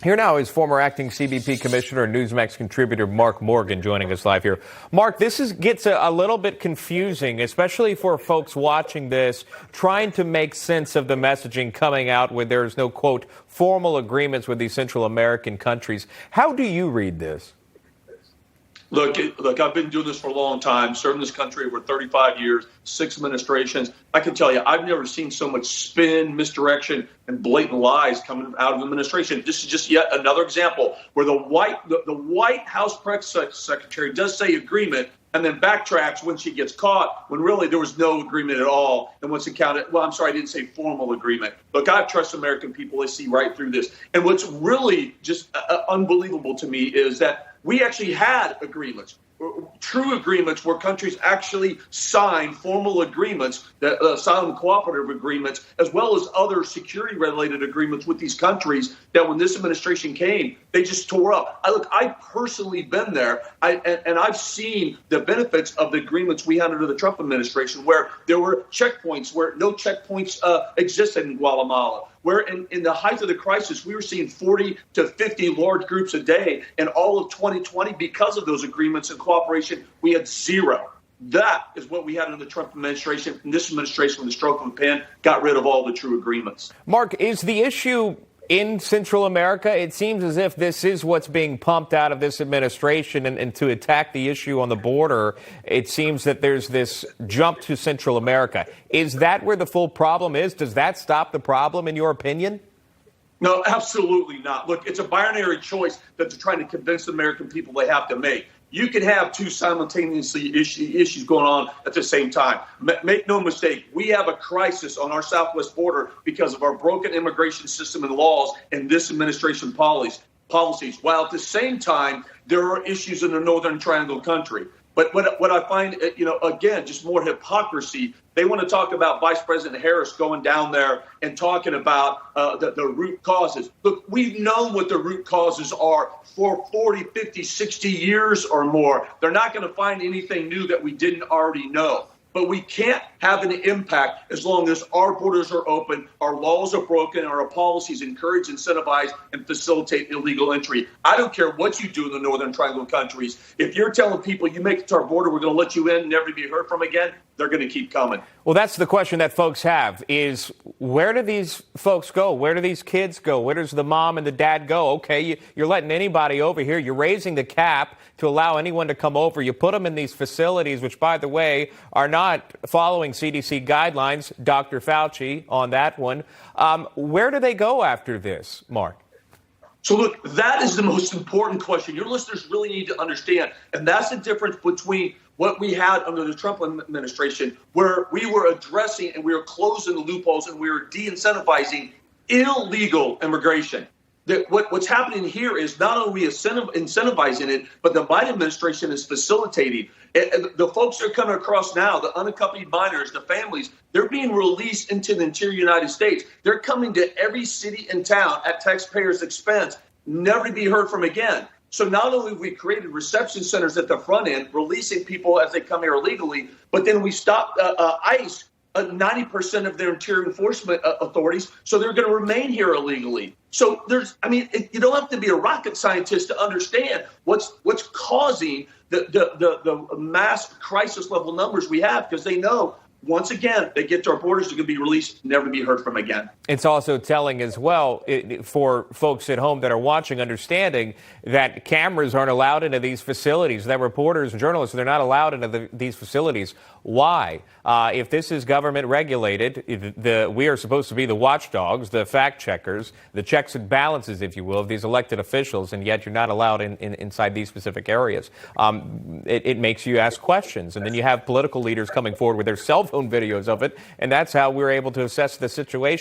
Here now is former acting CBP Commissioner and Newsmax contributor Mark Morgan joining us live here. Mark, this gets a little bit confusing, especially for folks watching this, trying to make sense of the messaging coming out where there's no, quote, formal agreements with these Central American countries. How do you read this? Look, I've been doing this for a long time, serving this country over 35 years, 6 administrations. I can tell you, I've never seen so much spin, misdirection, and blatant lies coming out of administration. This is just yet another example where the White House press secretary does say agreement and then backtracks when she gets caught, when really there was no agreement at all. And once it counted, well, I'm sorry, I didn't say formal agreement. Look, I trust American people. They see right through this. And what's really just unbelievable to me is that we actually had agreements, true agreements where countries actually signed formal agreements, asylum cooperative agreements, as well as other security-related agreements with these countries that when this administration came, they just tore up. I've personally been there, and I've seen the benefits of the agreements we had under the Trump administration, where there were checkpoints, where no checkpoints existed in Guatemala, where in the height of the crisis, we were seeing 40 to 50 large groups a day. And all of 2020, because of those agreements and cooperation, we had zero. That is what we had under the Trump administration. And this administration, with the stroke of a pen, got rid of all the true agreements. Mark, is the issue in Central America? It seems as if this is what's being pumped out of this administration, and to attack the issue on the border, it seems that there's this jump to Central America. Is that where the full problem is? Does that stop the problem, in your opinion? No, absolutely not. Look, it's a binary choice that they're trying to convince the American people they have to make. You can have two simultaneously issues going on at the same time. Make no mistake, we have a crisis on our southwest border because of our broken immigration system and laws and this administration policies, while at the same time, there are issues in the Northern Triangle country. But what I find, again, just more hypocrisy. They want to talk about Vice President Harris going down there and talking about the root causes. Look, we've known what the root causes are for 40, 50, 60 years or more. They're not going to find anything new that we didn't already know. But we can't have an impact as long as our borders are open, our laws are broken, our policies encourage, incentivize, and facilitate illegal entry. I don't care what you do in the Northern Triangle countries. If you're telling people you make it to our border, we're going to let you in, never to be heard from again, they're going to keep coming. Well, that's the question that folks have is, where do these folks go? Where do these kids go? Where does the mom and the dad go? Okay, you're letting anybody over here. You're raising the cap to allow anyone to come over. You put them in these facilities, which, by the way, are not following CDC guidelines. Dr. Fauci on that one. Where do they go after this, Mark? So, look, that is the most important question. Your listeners really need to understand. And that's the difference between what we had under the Trump administration, where we were addressing and we were closing the loopholes and we were de-incentivizing illegal immigration. What's happening here is not only incentivizing it, but the Biden administration is facilitating. The folks that are coming across now, the unaccompanied minors, the families, they're being released into the interior United States. They're coming to every city and town at taxpayers' expense, never to be heard from again. So not only have we created reception centers at the front end, releasing people as they come here illegally, but then we stopped ICE 90% of their interior enforcement authorities, so they're going to remain here illegally. So you don't have to be a rocket scientist to understand what's causing the mass crisis level numbers we have, because they know once again they get to our borders, they're going to be released, never to be heard from again. It's also telling as well for folks at home that are watching, understanding that cameras aren't allowed into these facilities, that reporters and journalists, they're not allowed into these facilities. Why? If this is government regulated, we are supposed to be the watchdogs, the fact checkers, the checks and balances, if you will, of these elected officials, and yet you're not allowed inside these specific areas. It makes you ask questions, and then you have political leaders coming forward with their cell phone videos of it, and that's how we're able to assess the situation.